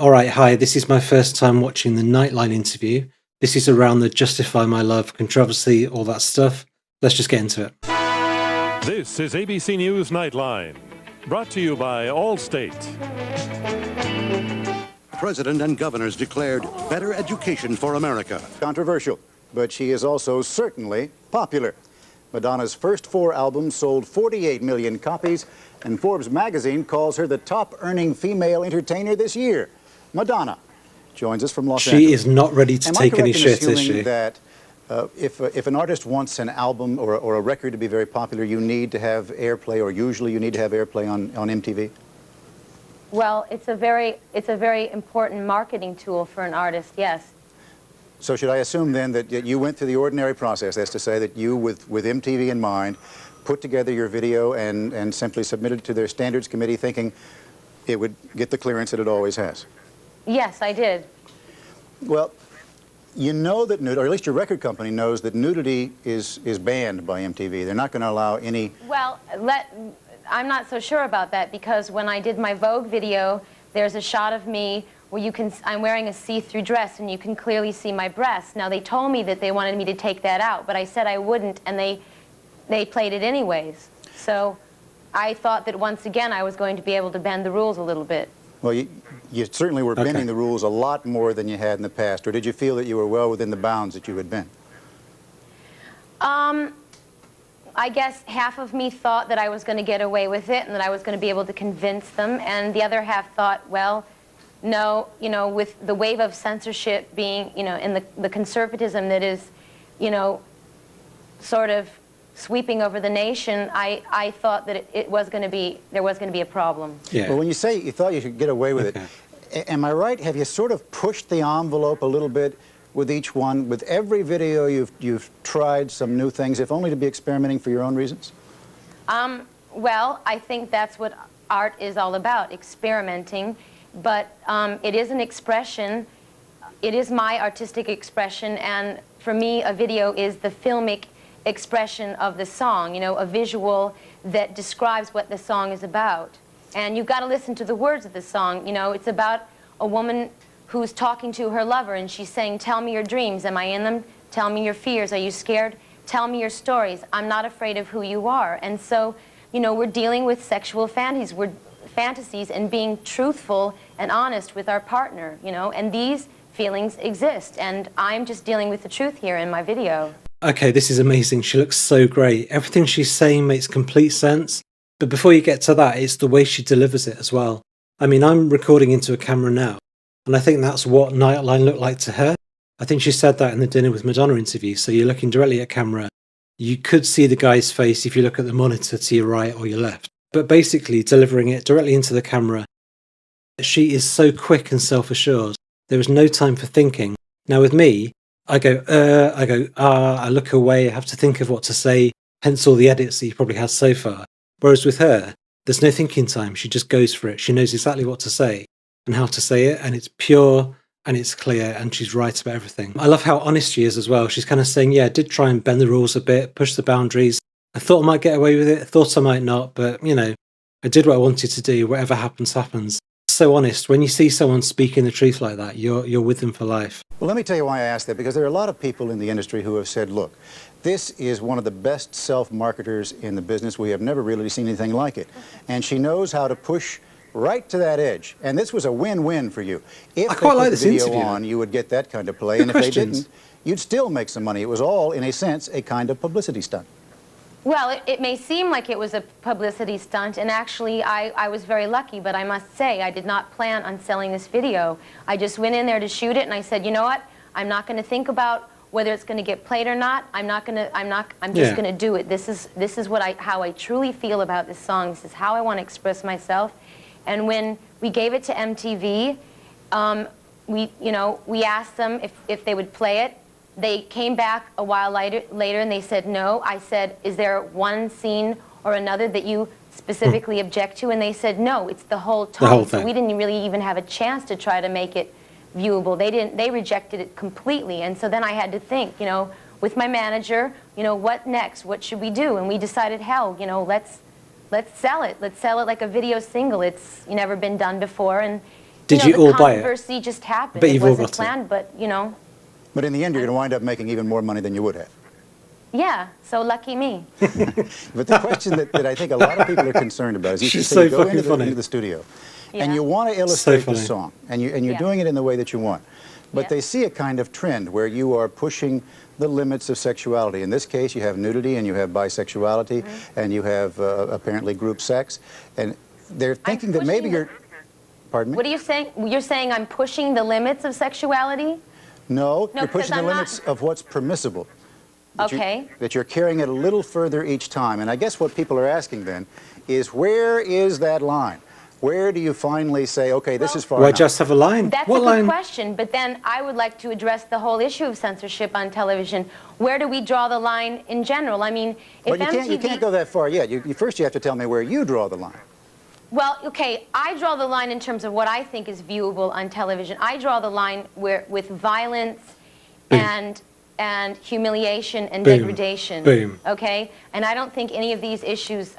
Alright, hi, this is my first time watching the Nightline interview. This is around the Justify My Love controversy, all that stuff. Let's just get into it. This is ABC News Nightline, brought to you by Allstate. President and governors declared better education for America. Controversial, but she is also certainly popular. Madonna's first 4 albums sold 48 million copies, and Forbes magazine calls her the top-earning female entertainer this year. Madonna joins us from Los Angeles. She is not ready to take any shit, is she? That if an artist wants an album or a record to be very popular, you need to have airplay, or usually you need to have airplay on MTV? Well, it's a very important marketing tool for an artist, yes. So should I assume then that you went through the ordinary process, that's to say that you, with MTV in mind, put together your video and simply submitted it to their standards committee thinking it would get the clearance that it always has? Yes, I did. Well, you know that nudity, or at least your record company knows that nudity is banned by MTV. They're not going to allow any... Well, I'm not so sure about that, because when I did my Vogue video, there's a shot of me where I'm wearing a see-through dress and you can clearly see my breasts. Now, they told me that they wanted me to take that out, but I said I wouldn't, and they played it anyways. So I thought that once again I was going to be able to bend the rules a little bit. Well, you certainly were bending the rules a lot more than you had in the past, or did you feel that you were well within the bounds that you had been? I guess half of me thought that I was going to get away with it and that I was going to be able to convince them, and the other half thought, well, no, you know, with the wave of censorship being, you know, and the conservatism that is, you know, sort of sweeping over the nation, I thought that there was going to be a problem. Yeah. Well, when you say you thought you could get away with it, am I right? Have you sort of pushed the envelope a little bit with each one? With every video you've tried some new things, if only to be experimenting for your own reasons? Well, I think that's what art is all about, experimenting. But it is an expression. It is my artistic expression, and for me, a video is the filmic expression of the song, you know, a visual that describes what the song is about. And you've got to listen to the words of the song. You know, it's about a woman who's talking to her lover, and she's saying, tell me your dreams, am I in them? Tell me your fears, are you scared? Tell me your stories, I'm not afraid of who you are. And so, you know, we're dealing with sexual fantasies and being truthful and honest with our partner, you know, and these feelings exist, and I'm just dealing with the truth here in my video. Okay, this is amazing. She looks so great. Everything she's saying makes complete sense. But before you get to that, it's the way she delivers it as well. I mean, I'm recording into a camera now, and I think that's what Nightline looked like to her. I think she said that in the Dinner with Madonna interview. So you're looking directly at camera. You could see the guy's face if you look at the monitor to your right or your left. But basically, delivering it directly into the camera, she is so quick and self-assured. There is no time for thinking. Now with me, I go, I look away, I have to think of what to say, hence all the edits that you probably had so far. Whereas with her, there's no thinking time, she just goes for it. She knows exactly what to say and how to say it, and it's pure and it's clear, and she's right about everything. I love how honest she is as well. She's kind of saying, yeah, I did try and bend the rules a bit, push the boundaries. I thought I might get away with it, I thought I might not, but, you know, I did what I wanted to do. Whatever happens, happens. So honest. When you see someone speaking the truth like that, you're with them for life. Well, let me tell you why I asked that, because there are a lot of people in the industry who have said, look, this is one of the best self-marketers in the business. We have never really seen anything like it. And she knows how to push right to that edge. And this was a win-win for you. If I quite like this video interview on, you would get that kind of play. And if they didn't, you'd still make some money. It was all, in a sense, a kind of publicity stunt. Well, it may seem like it was a publicity stunt, and actually I was very lucky, but I must say I did not plan on selling this video. I just went in there to shoot it, and I said, you know what, I'm not going to think about whether it's going to get played or not. I'm just going to do it. This is how I truly feel about this song. This is how I want to express myself. And when we gave it to MTV, we asked them if they would play it. They came back a while later and they said no. I said, is there one scene or another that you specifically object to? And they said no, it's the whole time. The whole thing. So we didn't really even have a chance to try to make it viewable. They rejected it completely. And so then I had to think, you know, with my manager, you know, what next? What should we do? And we decided, hell, you know, let's sell it. Let's sell it like a video single. It's never been done before, and Did you you know, all the buy it? controversy just happened. Bet It you've all wasn't got it. planned, but, you know. But in the end, you're going to wind up making even more money than you would have. Yeah, so lucky me. But the question that I think a lot of people are concerned about is She's so so you go fucking funny. into the studio and Yeah. you want to illustrate the funny. song, and you're Yeah. doing it in the way that you want. But Yeah. they see a kind of trend where you are pushing the limits of sexuality. In this case, you have nudity and you have bisexuality and you have apparently group sex. And they're thinking that maybe pushing you're... Pardon me? What are you saying? You're saying I'm pushing the limits of sexuality? No, No, you're pushing the because I'm limits of what's permissible. Okay. That you're carrying it a little further each time. And I guess what people are asking then is, where is that line? Where do you finally say, okay, this is far Why enough? just have a line? That's What a good line? question, but then I would like to address the whole issue of censorship on television. Where do we draw the line in general? I mean, if But you can't go that far yet. First you have to tell me where you draw the line. Well, okay, I draw the line in terms of what I think is viewable on television. I draw the line with violence and humiliation and Boom. degradation. Boom. Okay? And I don't think any of these issues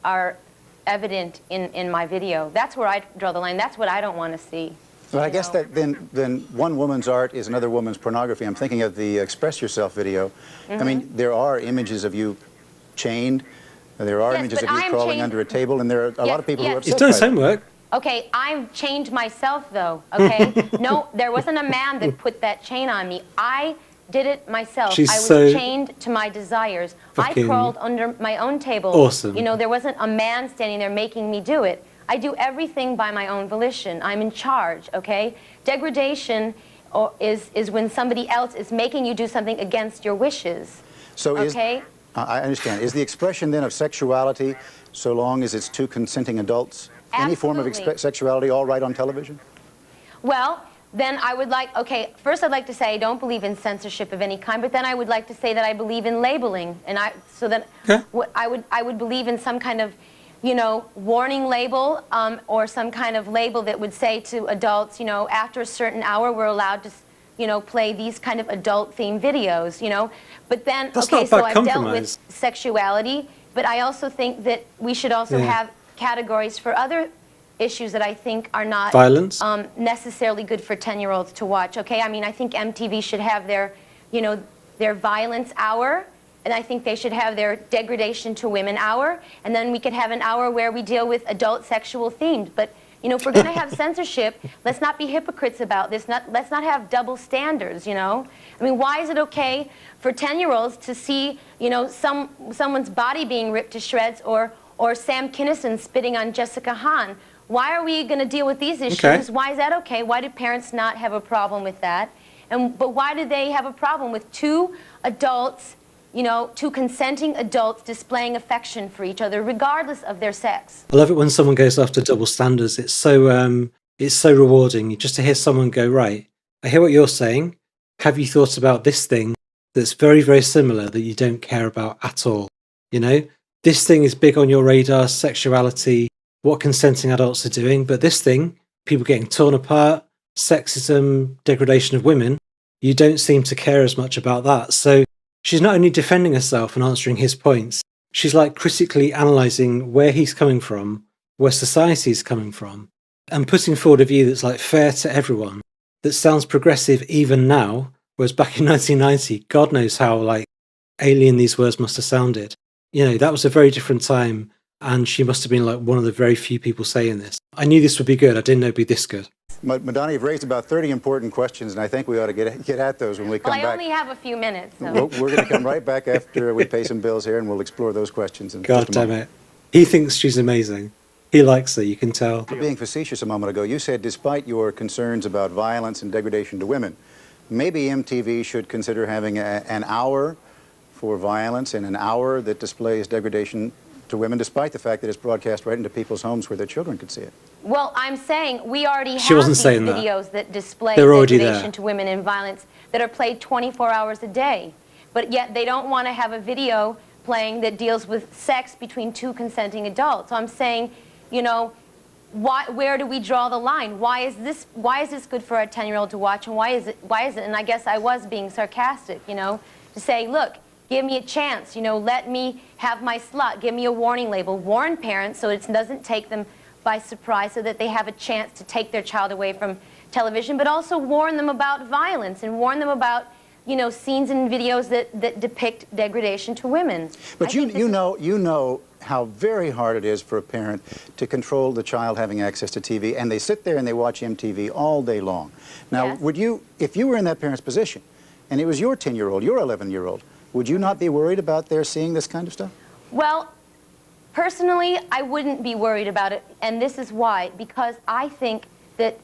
are evident in my video. That's where I draw the line. That's what I don't want to see. But I guess that then one woman's art is another woman's pornography. I'm thinking of the Express Yourself video. I mean, there are images of you chained. There are Yes, images but of you I am crawling chained- under a table, and there are a lot of people who are He's upset done by his that. homework. Okay, I've chained myself, though, okay? No, there wasn't a man that put that chain on me. I did it myself. She's I was so chained to my desires. I fucking crawled under my own table. awesome. You know, there wasn't a man standing there making me do it. I do everything by my own volition. I'm in charge, okay? Degradation is when somebody else is making you do something against your wishes. So Okay? I understand. Is the expression then of sexuality, so long as it's two consenting adults, any form of Absolutely. sexuality all right on television? Well, then I would like, okay, first I'd like to say I don't believe in censorship of any kind, but then I would like to say that I believe in labeling, and I would believe in some kind of, you know, warning label or some kind of label that would say to adults, you know, after a certain hour we're allowed to, you know, play these kind of adult-themed videos, you know. But then, That's okay, not so bad I've dealt compromise. with sexuality, but I also think that we should also have categories for other issues that I think are not Violence? necessarily good for 10-year-olds to watch, okay? I mean, I think MTV should have their, you know, their violence hour, and I think they should have their degradation to women hour, and then we could have an hour where we deal with adult sexual themes. But, you know, if we're going to have censorship, let's not be hypocrites about this. Let's not have double standards, you know? I mean, why is it okay for 10-year-olds to see, you know, someone's body being ripped to shreds or Sam Kinison spitting on Jessica Hahn? Why are we going to deal with these issues? Okay. Why is that okay? Why do parents not have a problem with that? But why do they have a problem with two adults, you know, two consenting adults displaying affection for each other, regardless of their sex? I love it when someone goes after double standards. It's so rewarding just to hear someone go, right, I hear what you're saying. Have you thought about this thing that's very, very similar that you don't care about at all? You know, this thing is big on your radar, sexuality, what consenting adults are doing, but this thing, people getting torn apart, sexism, degradation of women, you don't seem to care as much about that. So she's not only defending herself and answering his points, she's like critically analysing where he's coming from, where society's coming from, and putting forward a view that's like fair to everyone, that sounds progressive even now, whereas back in 1990, God knows how like alien these words must have sounded. You know, that was a very different time, and she must have been like one of the very few people saying this. I knew this would be good. I didn't know it'd be this good. Madonna, you've raised about 30 important questions, and I think we ought to get at those when we come Well, I back. only have a few minutes. So. We're going to come right back after we pay some bills here, and we'll explore those questions in God just a damn moment. it. He thinks she's amazing. He likes her, you can tell. Being facetious a moment ago, you said despite your concerns about violence and degradation to women, maybe MTV should consider having an hour for violence and an hour that displays degradation to women, despite the fact that it's broadcast right into people's homes where their children could see it. Well, I'm saying we already She have wasn't these saying that. videos that display They're already degradation there. to women and violence that are played 24 hours a day. But yet they don't want to have a video playing that deals with sex between two consenting adults. So I'm saying, you know, where do we draw the line? Why is this good for a 10-year-old to watch, and why is it? And I guess I was being sarcastic, you know, to say, look, give me a chance, you know, let me have my slot, give me a warning label, warn parents so it doesn't take them by surprise so that they have a chance to take their child away from television, but also warn them about violence and warn them about, you know, scenes and videos that depict degradation to women. But you know how very hard it is for a parent to control the child having access to TV, and they sit there and they watch MTV all day long. Now, Yes. would you, if you were in that parent's position, and it was your 10-year-old, your 11-year-old, would you not be worried about their seeing this kind of stuff? Well, personally, I wouldn't be worried about it, and this is why. Because I think that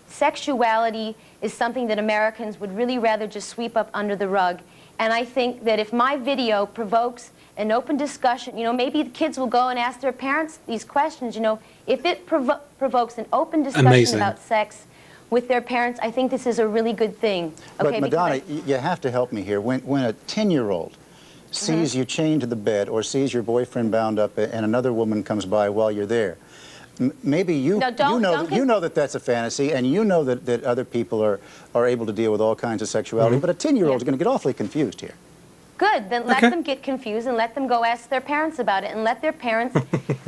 sexuality is something that Americans would really rather just sweep up under the rug. And I think that if my video provokes an open discussion, you know, maybe the kids will go and ask their parents these questions, you know. If it provokes an open discussion Amazing. about sex with their parents, I think this is a really good thing. But Madonna, you have to help me here. When a 10-year-old sees you chained to the bed or sees your boyfriend bound up and another woman comes by while you're there, maybe you know that that's a fantasy, and you know that other people are able to deal with all kinds of sexuality, but a 10-year-old is going to get awfully confused here. Good, then let them get confused and let them go ask their parents about it and let their parents,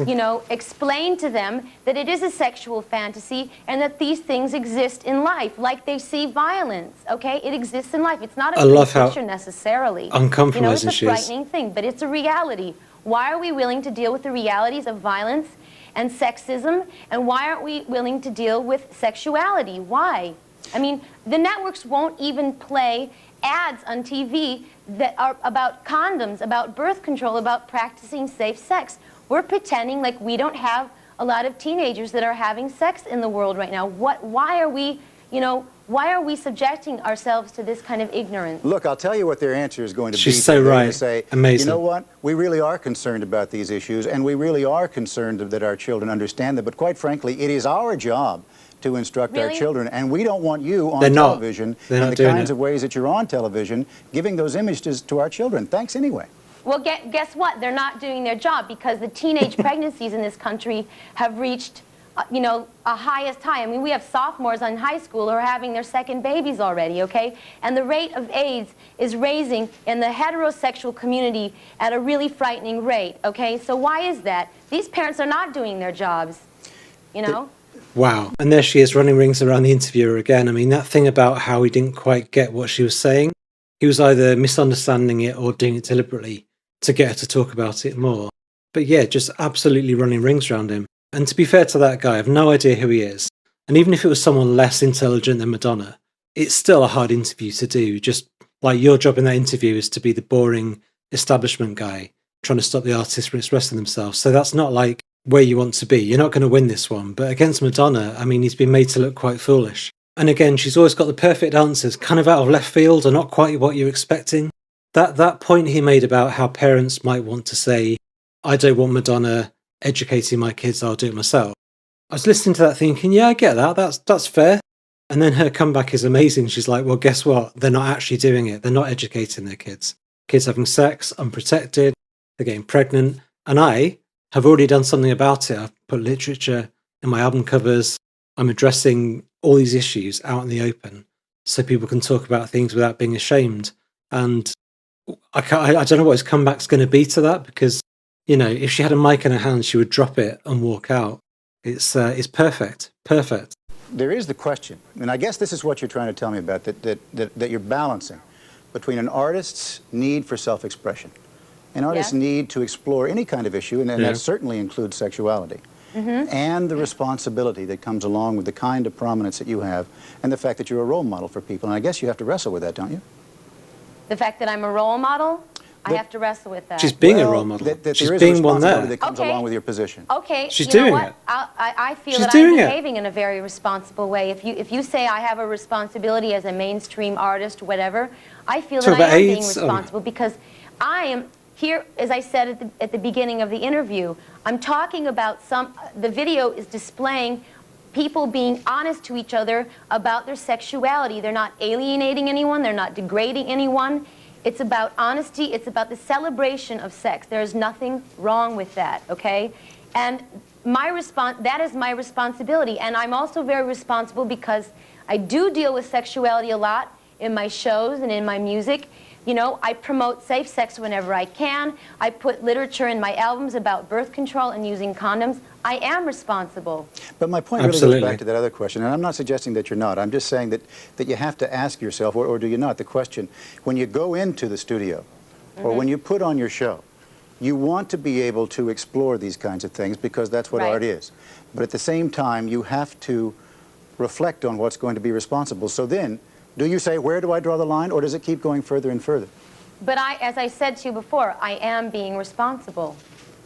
you know, explain to them that it is a sexual fantasy and that these things exist in life, like they see violence, okay? It exists in life. It's not a pretty picture necessarily. Uncompromising it's a frightening thing, but it's a reality. Why are we willing to deal with the realities of violence and sexism, and why aren't we willing to deal with sexuality? Why? I mean, the networks won't even play ads on TV that are about condoms, about birth control, about practicing safe sex. We're pretending like we don't have a lot of teenagers that are having sex in the world right now. Why are we, you know, why are we subjecting ourselves to this kind of ignorance? Look, I'll tell you what their answer is going to be. She's so right. To say, amazing. You know what? We really are concerned about these issues, and we really are concerned that our children understand them. But quite frankly, it is our job to instruct our children, and we don't want you on television in the kinds of ways that you're on television, giving those images to our children. Thanks anyway. Well, guess what? They're not doing their job because the teenage pregnancies in this country have reached, you know, a highest high. I mean, we have sophomores in high school who are having their second babies already, okay? And the rate of AIDS is raising in the heterosexual community at a really frightening rate, okay? So why is that? These parents are not doing their jobs, you know? Wow. And there she is running rings around the interviewer again. I mean, that thing about how he didn't quite get what she was saying, he was either misunderstanding it or doing it deliberately to get her to talk about it more. But yeah, just absolutely running rings around him. And to be fair to that guy, I have no idea who he is. And even if it was someone less intelligent than Madonna, it's still a hard interview to do. Just like your job in that interview is to be the boring establishment guy trying to stop the artists from expressing themselves. So that's not like where you want to be. You're not going to win this one. But against Madonna, I mean, he's been made to look quite foolish. And again, she's always got the perfect answers, kind of out of left field or not quite what you're expecting. That point he made about how parents might want to say, I don't want Madonna educating my kids, I'll do it myself. I was listening to that thinking, yeah, I get that. That's fair. And then her comeback is amazing. She's like, well, guess what? They're not actually doing it. They're not educating their kids. Kids having sex, unprotected, they're getting pregnant. And I have already done something about it. I've put literature in my album covers. I'm addressing all these issues out in the open so people can talk about things without being ashamed. And I don't know what his comeback's going to be to that, because, you know, if she had a mic in her hand, she would drop it and walk out. It's perfect. Perfect. There is the question, and I guess this is what you're trying to tell me about, that you're balancing between an artist's need for self-expression, an artist's need to explore any kind of issue, and that certainly includes sexuality, and the responsibility that comes along with the kind of prominence that you have, and the fact that you're a role model for people. And I guess you have to wrestle with that, don't you? The fact that I'm a role model? I have to wrestle with that. She's being a role model. She's being one there. That comes along with your position. Okay, she's you know doing what? it. I feel She's that I'm doing it. behaving in a very responsible way. If you say I have a responsibility as a mainstream artist, whatever, I feel Talk that I about am being AIDS? responsible because I am here, as I said at the beginning of the interview, I'm talking about the video is displaying people being honest to each other about their sexuality. They're not alienating anyone, they're not degrading anyone. It's about honesty, it's about the celebration of sex. There is nothing wrong with that, okay? And that is my responsibility. And I'm also very responsible because I do deal with sexuality a lot in my shows and in my music. You know, I promote safe sex whenever I can. I put literature in my albums about birth control and using condoms. I am responsible. But my point really goes back to that other question, and I'm not suggesting that you're not. I'm just saying that you have to ask yourself, or do you not, the question, when you go into the studio, or when you put on your show, you want to be able to explore these kinds of things because that's what art is. But at the same time, you have to reflect on what's going to be responsible. So then, do you say, where do I draw the line, or does it keep going further and further? But as I said to you before, I am being responsible.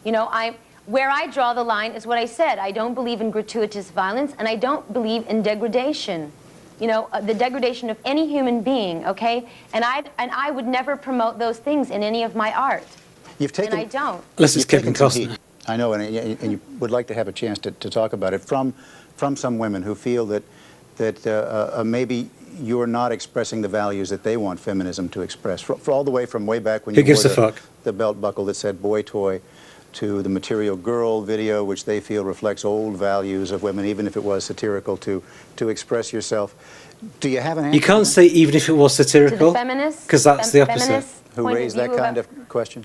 You know, where I draw the line is what I said. I don't believe in gratuitous violence, and I don't believe in degradation. You know, the degradation of any human being, okay? And I would never promote those things in any of my art. You've taken, and I don't. Unless it's Kevin Costner. I know, and you would like to have a chance to talk about it from some women who feel that maybe you're not expressing the values that they want feminism to express. For all the way from way back when you wore the belt buckle that said boy toy, to the Material Girl video, which they feel reflects old values of women, even if it was satirical, to express yourself. Do you have an answer? You can't say even if it was satirical, because that's the opposite. Who raised that kind of question?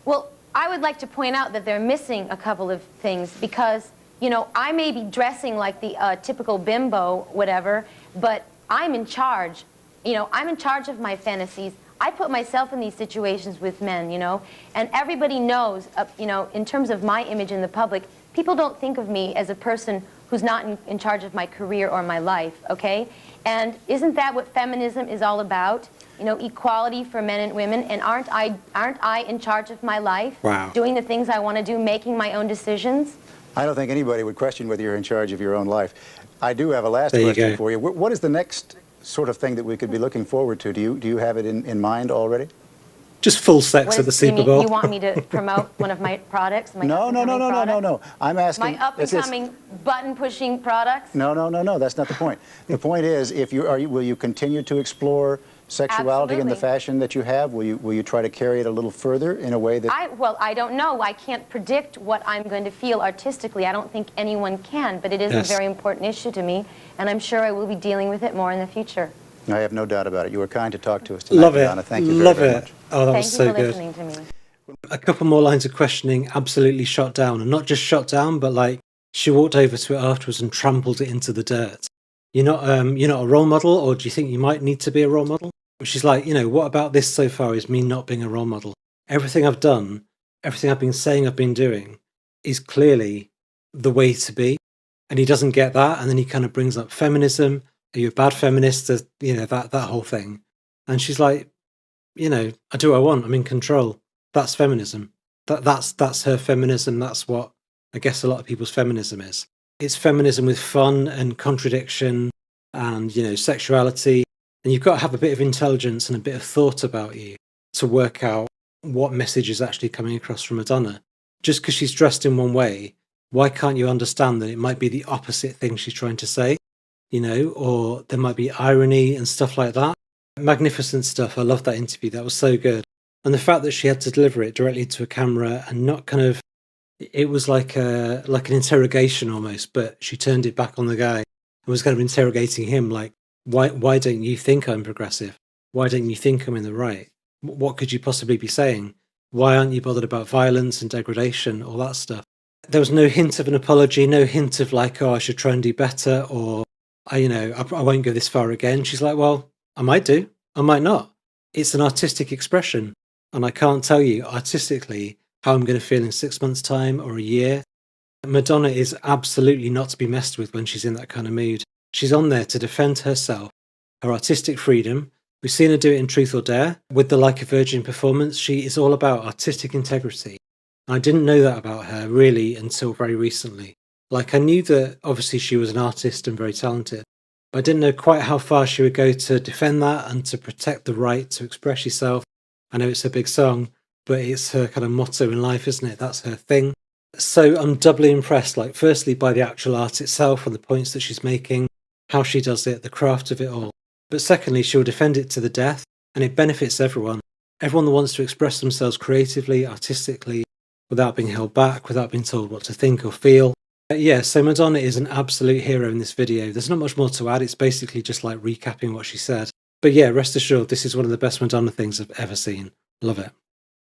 Well, I would like to point out that they're missing a couple of things because, you know, I may be dressing like the typical bimbo, whatever, but I'm in charge. You know, I'm in charge of my fantasies. I put myself in these situations with men, you know, and everybody knows, you know, in terms of my image in the public, people don't think of me as a person who's not in charge of my career or my life, okay? And isn't that what feminism is all about? You know, equality for men and women, and aren't I in charge of my life? Wow. Doing the things I want to do, making my own decisions? I don't think anybody would question whether you're in charge of your own life. I do have a last question for you. What is the next sort of thing that we could be looking forward to? Do you have it in mind already? Just full sex at the Super Bowl. You want me to promote one of my products? No. I'm asking. My up-and-coming, button-pushing products? No. That's not the point. The point is, will you continue to explore sexuality in the fashion that you have? Will you try to carry it a little further in a way that... Well, I don't know. I can't predict what I'm going to feel artistically. I don't think anyone can, but it is a very important issue to me, and I'm sure I will be dealing with it more in the future. I have no doubt about it. You were kind to talk to us tonight, Love it. Madonna. Thank you very much. Oh, that was so good. Thank you for listening to me. A couple more lines of questioning, absolutely shot down. And not just shot down, but like she walked over to it afterwards and trampled it into the dirt. You're not a role model, or do you think you might need to be a role model? She's like, you know, what about this so far is me not being a role model? Everything I've done, everything I've been saying I've been doing is clearly the way to be. And he doesn't get that. And then he kind of brings up feminism. Are you a bad feminist? You know, that whole thing. And she's like, you know, I do what I want. I'm in control. That's feminism. That's her feminism. That's what I guess a lot of people's feminism is. It's feminism with fun and contradiction and, you know, sexuality. And you've got to have a bit of intelligence and a bit of thought about you to work out what message is actually coming across from Madonna. Just because she's dressed in one way, why can't you understand that it might be the opposite thing she's trying to say? You know, or there might be irony and stuff like that. Magnificent stuff. I love that interview. That was so good. And the fact that she had to deliver it directly to a camera and not kind of, it was like an interrogation almost, but she turned it back on the guy and was kind of interrogating him like, why don't you think I'm progressive? Why don't you think I'm in the right? What could you possibly be saying? Why aren't you bothered about violence and degradation, all that stuff? There was no hint of an apology, no hint of like, oh, I should try and do better, or I won't go this far again. She's like, well, I might do, I might not. It's an artistic expression, and I can't tell you artistically how I'm going to feel in 6 months' time or a year. Madonna is absolutely not to be messed with when she's in that kind of mood. She's on there to defend herself, her artistic freedom. We've seen her do it in Truth or Dare. With the Like a Virgin performance, she is all about artistic integrity. And I didn't know that about her really until very recently. Like, I knew that obviously she was an artist and very talented, but I didn't know quite how far she would go to defend that and to protect the right to express yourself. I know it's a big song, but it's her kind of motto in life, isn't it? That's her thing. So I'm doubly impressed, like, firstly by the actual art itself and the points that she's making, how she does it, the craft of it all. But secondly, she'll defend it to the death, and it benefits everyone. Everyone that wants to express themselves creatively, artistically, without being held back, without being told what to think or feel. Yeah, so Madonna is an absolute hero in this video. There's not much more to add. It's basically just like recapping what she said. But yeah, rest assured, this is one of the best Madonna things I've ever seen. Love it.